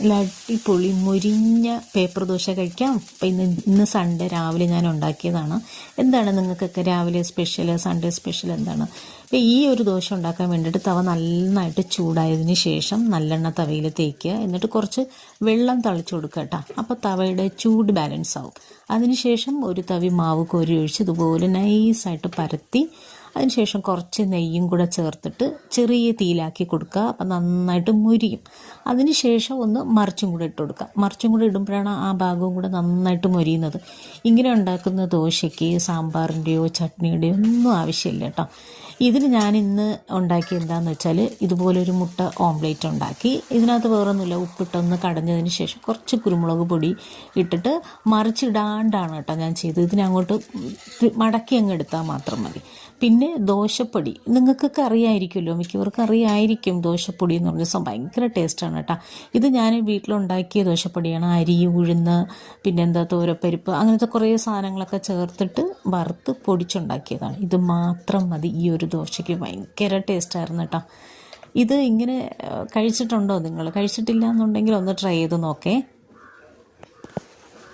നല്ല അടിപൊളി മുരിഞ്ഞ പേപ്പർ ദോശ കഴിക്കാം. അപ്പം ഇന്ന് സൺഡേ രാവിലെ ഞാൻ ഉണ്ടാക്കിയതാണ്. എന്താണ് നിങ്ങൾക്കൊക്കെ രാവിലെ സ്പെഷ്യൽ, സൺഡേ സ്പെഷ്യൽ എന്താണ്? അപ്പോൾ ഈ ഒരു ദോശ ഉണ്ടാക്കാൻ വേണ്ടിയിട്ട് തവ നന്നായിട്ട് ചൂടായതിന് ശേഷം നല്ലെണ്ണ തവയിൽ തേക്കുക. എന്നിട്ട് കുറച്ച് വെള്ളം തളിച്ചു കൊടുക്കുക കേട്ടോ. അപ്പോൾ തവയുടെ ചൂട് ബാലൻസ് ആവും. അതിനുശേഷം ഒരു തവി മാവ് കോരി ഒഴിച്ച് ഇതുപോലെ നൈസായിട്ട് പരത്തി അതിനുശേഷം കുറച്ച് നെയ്യും കൂടെ ചേർത്തിട്ട് ചെറിയ തീയിലാക്കി കൊടുക്കുക. അപ്പം നന്നായിട്ട് മുരിയും. അതിനുശേഷം ഒന്ന് മറിച്ചും കൂടെ ഇട്ട് കൊടുക്കുക. മറിച്ചും കൂടെ ഇടുമ്പോഴാണ് ആ ഭാഗവും കൂടെ നന്നായിട്ട് മുരിയുന്നത്. ഇങ്ങനെ ഉണ്ടാക്കുന്ന ദോശയ്ക്ക് സാമ്പാറിൻ്റെയോ ചട്നിയുടെയോ ഒന്നും ആവശ്യമില്ല കേട്ടോ. ഇതിന് ഞാൻ ഇന്ന് ഉണ്ടാക്കി എന്താണെന്ന് വെച്ചാൽ ഇതുപോലൊരു മുട്ട ഓംലേറ്റ് ഉണ്ടാക്കി. ഇതിനകത്ത് വേറൊന്നുമില്ല, ഉപ്പിട്ടൊന്ന് കടഞ്ഞതിന് ശേഷം കുറച്ച് കുരുമുളക് പൊടി ഇട്ടിട്ട് മറിച്ചിടാണ്ടാണ് കേട്ടോ ഞാൻ ചെയ്തത്. ഇതിനങ്ങോട്ട് മടക്കി അങ്ങ് എടുത്താൽ മാത്രം മതി. പിന്നെ ദോശപ്പൊടി നിങ്ങൾക്കൊക്കെ അറിയാമായിരിക്കുമല്ലോ, മിക്കവർക്കും അറിയായിരിക്കും. ദോശപ്പൊടി എന്ന് പറഞ്ഞ സംഭവം ഭയങ്കര ടേസ്റ്റാണ് കേട്ടോ. ഇത് ഞാൻ വീട്ടിലുണ്ടാക്കിയ ദോശപ്പൊടിയാണ്. അരി, ഉഴുന്ന്, പിന്നെന്താ തോരപ്പരിപ്പ്, അങ്ങനത്തെ കുറേ സാധനങ്ങളൊക്കെ ചേർത്തിട്ട് വറുത്ത് പൊടിച്ചുണ്ടാക്കിയതാണ്. ഇത് മാത്രം മതി ഈ ഒരു ദോശയ്ക്ക്. ഭയങ്കര ടേസ്റ്റായിരുന്നു കേട്ടോ. ഇത് ഇങ്ങനെ കഴിച്ചിട്ടുണ്ടോ നിങ്ങൾ? കഴിച്ചിട്ടില്ല എന്നുണ്ടെങ്കിൽ ഒന്ന് ട്രൈ ചെയ്ത് നോക്കേ.